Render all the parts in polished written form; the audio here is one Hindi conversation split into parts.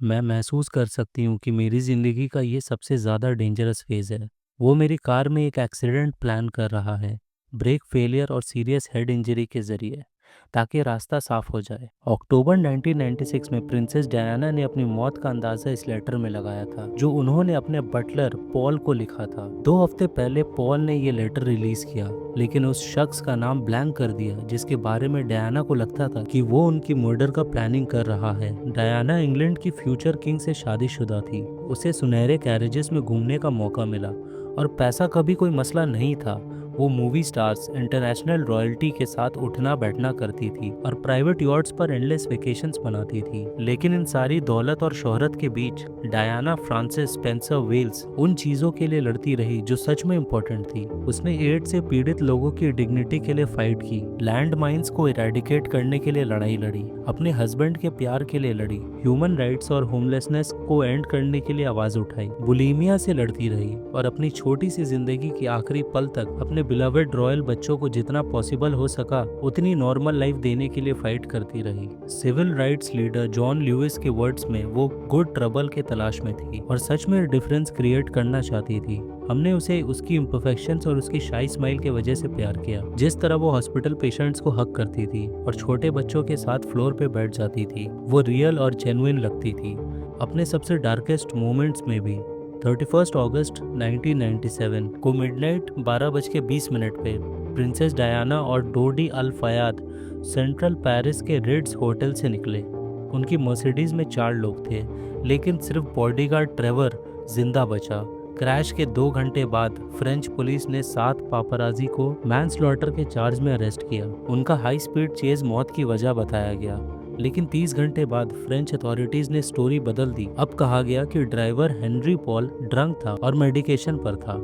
मैं महसूस कर सकती हूँ कि मेरी ज़िंदगी का ये सबसे ज़्यादा डेंजरस फेज़ है। वो मेरी कार में एक एक्सीडेंट प्लान कर रहा है, ब्रेक फेलियर और सीरियस हेड इंजरी के ज़रिए, ताकि रास्ता साफ हो जाए। अक्टूबर 1996 में प्रिंसेस डायना ने अपनी मौत का अंदाज़ा इस लेटर में लगाया था, जो उन्होंने अपने बटलर पॉल को लिखा था। 2 हफ्ते पहले पॉल ने ये लेटर रिलीज़ किया, लेकिन उस शख्स का नाम ब्लैंक कर दिया जिसके बारे में डायना को लगता था कि वो उनकी मर्डर का प्लानिंग कर रहा है। डायना इंग्लैंड की फ्यूचर किंग से शादीशुदा थी। उसे सुनहरे कैरेजेस में घूमने का मौका मिला और पैसा कभी कोई मसला नहीं था। वो मूवी स्टार्स, इंटरनेशनल रॉयल्टी के साथ उठना बैठना करती थी और प्राइवेट यॉट्स पर एंडलेस वेकेशंस मनाती थी। लेकिन इन सारी दौलत और शोहरत के बीच डायना फ्रांसिस स्पेंसर वेल्स उन चीज़ों के लिए लड़ती रही जो सच में इम्पोर्टेंट थी। उसने एड्स से पीड़ित लोगों की डिग्निटी के लिए फाइट की, लैंड माइंस को इरेडिकेट करने के लिए लड़ाई लड़ी, अपने हस्बैंड के प्यार के लिए लड़ी, ह्यूमन राइट्स और होमलेसनेस को एंड करने के लिए आवाज उठाई, बुलीमिया से लड़ती रही और अपनी छोटी सी जिंदगी की आखिरी पल तक अपने बिलवेड रॉयल बच्चों को जितना पॉसिबल हो सका उतनी नॉर्मल लाइफ देने के लिए फाइट करती रही। Civil rights leader John Lewis के वर्ड्स में वो गुड ट्रबल के तलाश में थी और सच में डिफरेंस क्रिएट करना चाहती थी। हमने उसे उसकी इम्परफेक्शंस और उसकी शाई स्माइल की वजह से प्यार किया, जिस तरह वो हॉस्पिटल पेशेंट्स को हक करती थी और छोटे बच्चों के साथ फ्लोर पे बैठ जाती थी। वो रियल और जेन्युइन लगती थी, अपने सबसे डार्केस्ट मोमेंट्स में भी। 31 अगस्त 1997 को मिडनाइट 12:20 पे प्रिंसेस डायना और डोडी अल फयाद सेंट्रल पेरिस के रिट्स होटल से निकले। उनकी मर्सिडीज में 4 लोग थे, लेकिन सिर्फ बॉडीगार्ड ट्रेवर जिंदा बचा। क्रैश के 2 घंटे बाद फ्रेंच पुलिस ने 7 पापराजी को मैनस्लॉटर के चार्ज में अरेस्ट किया। उनका हाई स्पीड चेज मौत की वजह बताया गया, लेकिन 30 घंटे बाद फ्रेंच अथॉरिटीज ने स्टोरी बदल दी। अब कहा गया कि ड्राइवर हेनरी पॉल ड्रंक था और मेडिकेशन पर था।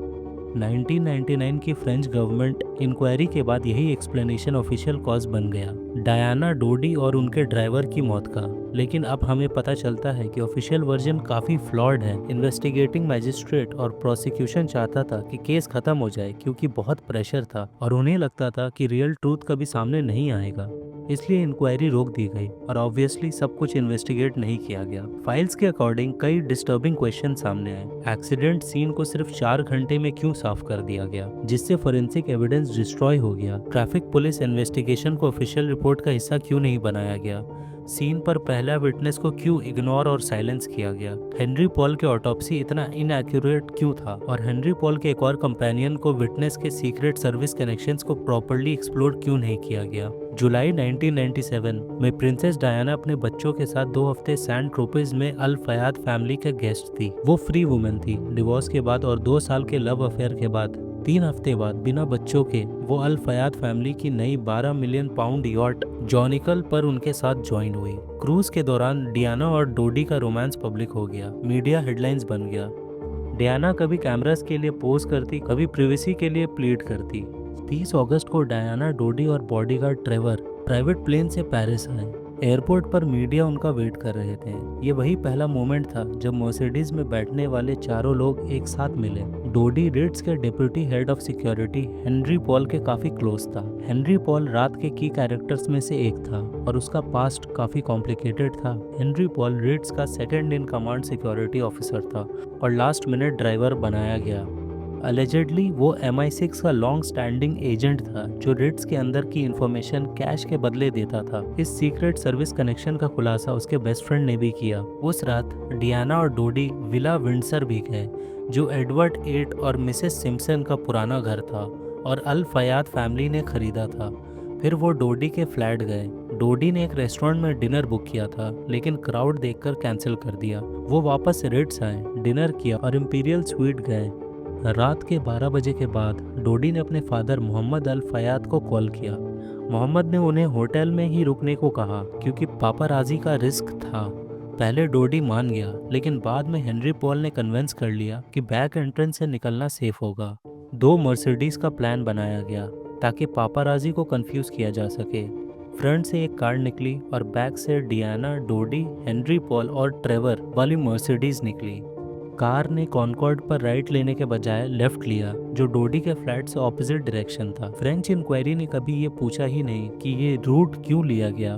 1999 की फ्रेंच गवर्नमेंट इंक्वायरी के बाद यही एक्सप्लेनेशन ऑफिशियल कॉज बन गया, डायना डोडी और उनके ड्राइवर की मौत का। लेकिन अब हमें पता चलता है कि ऑफिशियल वर्जन काफी फ्लॉड है। इन्वेस्टिगेटिंग मैजिस्ट्रेट और प्रोसिक्यूशन चाहता था कि केस खत्म हो जाए क्योंकि बहुत प्रेशर था और उन्हें लगता था कि रियल ट्रूथ कभी सामने नहीं आएगा, इसलिए इंक्वायरी रोक दी गई और ऑब्वियसली सब कुछ इन्वेस्टिगेट नहीं किया गया। फाइल्स के अकॉर्डिंग कई डिस्टर्बिंग क्वेश्चन सामने आए। एक्सीडेंट सीन को सिर्फ 4 घंटे में क्यों साफ कर दिया गया, जिससे फोरेंसिक एविडेंस डिस्ट्रॉय हो गया। ट्रैफिक पुलिस इन्वेस्टिगेशन को ऑफिशियल रिपोर्ट का हिस्सा क्यों नहीं बनाया गया। सीन पर पहला विटनेस को क्यों इग्नोर और साइलेंस किया गया। हेनरी पॉल के ऑटोप्सी इतना इनएक्यूरेट क्यों था और हेनरी पॉल के एक और कंपेनियन को विटनेस के सीक्रेट सर्विस कनेक्शंस को प्रॉपर्ली एक्सप्लोर क्यों नहीं किया गया। जुलाई 1997 में प्रिंसेस डायना अपने बच्चों के साथ 2 हफ्ते सैंट ट्रोपेज में अल फयाद फैमिली के गेस्ट थी। वो फ्री वुमेन थी। डिवोर्स के बाद और 2 साल के लव अफेयर के बाद 3 हफ्ते बाद बिना बच्चों के वो अल फयाद फैमिली की नई 12 मिलियन पाउंड यॉट जॉनिकल पर उनके साथ ज्वाइन हुई। क्रूज के दौरान डियाना और डोडी का रोमांस पब्लिक हो गया, मीडिया हेडलाइंस बन गया। डियाना कभी कैमरास के लिए पोज करती, कभी प्रिवेसी के लिए प्लीड करती। 30 अगस्त को डायना डोडी और बॉडीगार्ड ट्रेवर प्राइवेट प्लेन से पेरिस आए। एयरपोर्ट पर मीडिया उनका वेट कर रहे थे। ये वही पहला मोमेंट था जब मर्सिडीज में बैठने वाले चारों लोग एक साथ मिले। डोडी रिट्स के deputy head of security Henry Paul के काफी क्लोज था। हेनरी पॉल रात के की कैरेक्टर्स में से एक था और उसका पास्ट काफी कॉम्प्लिकेटेड था। हेनरी पॉल रिट्स का second in command security officer था और लास्ट मिनट ड्राइवर बनाया गया। अलेजेडली वो MI6 का लॉन्ग स्टैंडिंग एजेंट था जो रिट्स के अंदर की इंफॉर्मेशन कैश के बदले देता था। इस सीक्रेट सर्विस कनेक्शन का खुलासा उसके बेस्ट फ्रेंड ने भी किया। उस रात डियाना और डोडी विला विंडसर भी गए, जो एडवर्ड 8 और मिसेस सिम्पसन का पुराना घर था और अल फयाद फैमिली ने खरीदा था। फिर वो डोडी के फ्लैट गए। डोडी ने एक रेस्टोरेंट में डिनर बुक किया था, लेकिन क्राउड देखकर कैंसिल कर दिया। वो वापस रिट्स आए, डिनर किया और इंपीरियल स्वीट गए। रात के 12 बजे के बाद डोडी ने अपने फादर मोहम्मद अल फयाद को कॉल किया। मोहम्मद ने उन्हें होटल में ही रुकने को कहा क्योंकि पापाराजी का रिस्क था। पहले डोडी मान गया, लेकिन बाद में हेनरी पॉल ने कन्विंस कर लिया कि बैक एंट्रेंस से निकलना सेफ होगा। 2 मर्सिडीज का प्लान बनाया गया ताकि पापाराजी को कंफ्यूज किया जा सके। फ्रंट से एक कार निकली और बैक से डियाना, डोडी, हेनरी पॉल और ट्रेवर वाली मर्सिडीज निकली। कार ने कॉनकॉर्ड पर राइट लेने के बजाय लेफ्ट लिया, जो डोडी के फ्लैट से ऑपोजिट डायरेक्शन था। फ्रेंच इंक्वायरी ने कभी ये पूछा ही नहीं कि ये रूट क्यों लिया गया।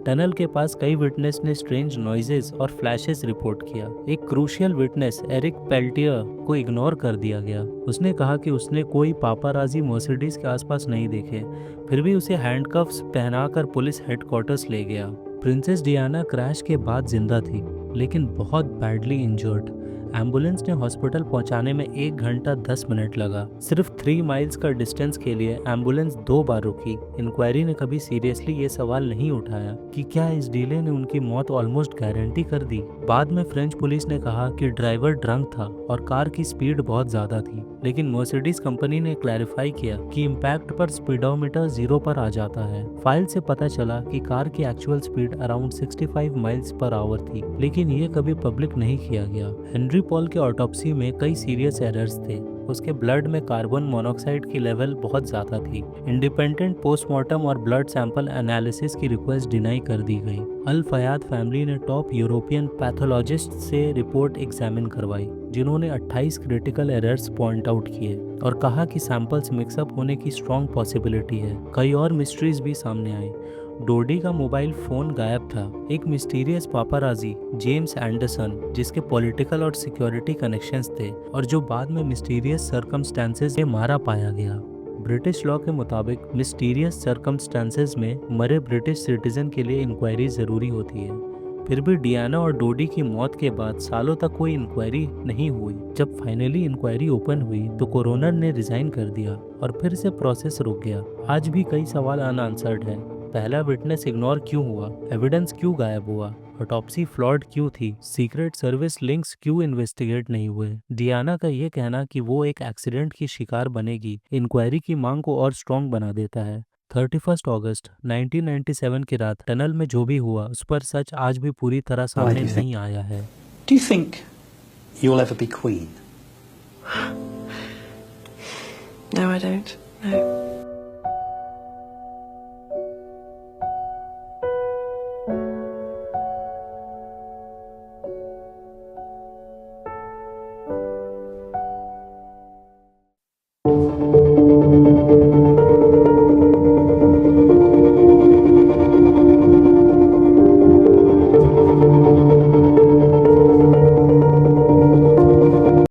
टनल के पास कई विटनेस ने स्ट्रेंज नॉइजेस और फ्लैशेस रिपोर्ट किया। एक क्रूशियल विटनेस एरिक पेल्टियर को इग्नोर कर दिया गया। उसने कहा कि उसने कोई पापाराजी मर्सिडीज के आसपास नहीं देखे, फिर भी उसे हैंडकफ्स पहनाकर पुलिस हेडक्वार्टर्स ले गया। प्रिंसेस डियाना क्रैश के बाद जिंदा थी, लेकिन बहुत बैडली इंजर्ड। एम्बुलेंस ने हॉस्पिटल पहुंचाने में 1 घंटा 10 मिनट लगा। सिर्फ 3 माइल्स का डिस्टेंस के लिए एम्बुलेंस 2 बार रुकी। इंक्वायरी ने कभी सीरियसली ये सवाल नहीं उठाया कि क्या इस डिले ने उनकी मौत ऑलमोस्ट गारंटी कर दी। बाद में फ्रेंच पुलिस ने कहा कि ड्राइवर ड्रंक था और कार की स्पीड बहुत ज्यादा थी, लेकिन मर्सिडीज कंपनी ने क्लैरिफाई किया कि इम्पैक्ट पर स्पीडोमीटर 0 पर आ जाता है। फाइल से पता चला कि कार की actual speed around 65 miles per hour थी, लेकिन ये कभी पब्लिक नहीं किया गया। हेनरी पॉल के ऑटोप्सी में कई सीरियस एरर्स थे। उसके ब्लड में कार्बन मोनोऑक्साइड की लेवल बहुत ज़्यादा थी। इंडिपेंडेंट पोस्टमार्टम और ब्लड सैंपल एनालिसिस की रिक्वेस्ट डिनाई कर दी गई। अल फयाद फैमिली ने टॉप यूरोपियन पैथोलॉजिस्ट से रिपोर्ट एग्जामिन करवाई, जिन्होंने 28 क्रिटिकल एरर्स पॉइंट आउट किए और कहा कि सैंपल्स मिक्सअप होने की स्ट्रॉन्ग पॉसिबिलिटी है। कई और मिस्ट्रीज भी सामने आई। डोडी का मोबाइल फोन गायब था। एक मिस्टीरियस पापाराजी जेम्स एंडरसन, जिसके पॉलिटिकल और सिक्योरिटी कनेक्शंस थे और जो बाद में मिस्टीरियस सर्कमस्टेंसेस में मारा पाया गया। ब्रिटिश लॉ के मुताबिक मिस्टीरियस सर्कमस्टेंसेस में मरे ब्रिटिश सिटीजन के लिए इंक्वायरी ज़रूरी होती है। फिर भी डियाना और डोडी की मौत के बाद सालों तक कोई इंक्वायरी नहीं हुई। जब फाइनली इंक्वायरी ओपन हुई तो कोरोनर ने रिजाइन कर दिया और फिर से प्रोसेस रुक गया। आज भी कई सवाल अनआंसर्ड हैं। पहला विटनेस इग्नोर क्यों हुआ? एविडेंस क्यों गायब हुआ? ऑटोप्सी फ्लॉड क्यों थी? सीक्रेट सर्विस लिंक्स क्यों इन्वेस्टिगेट नहीं हुए? डियाना का ये कहना कि वो एक एक्सीडेंट की शिकार बनेगी, इंक्वायरी की मांग को और स्ट्रॉन्ग बना देता है। 31 अगस्त 1997 की रात टनल में जो भी हुआ उस पर सच आज भी पूरी तरह सामने नहीं आया है। Do you think you'll ever be queen? No, I don't. No.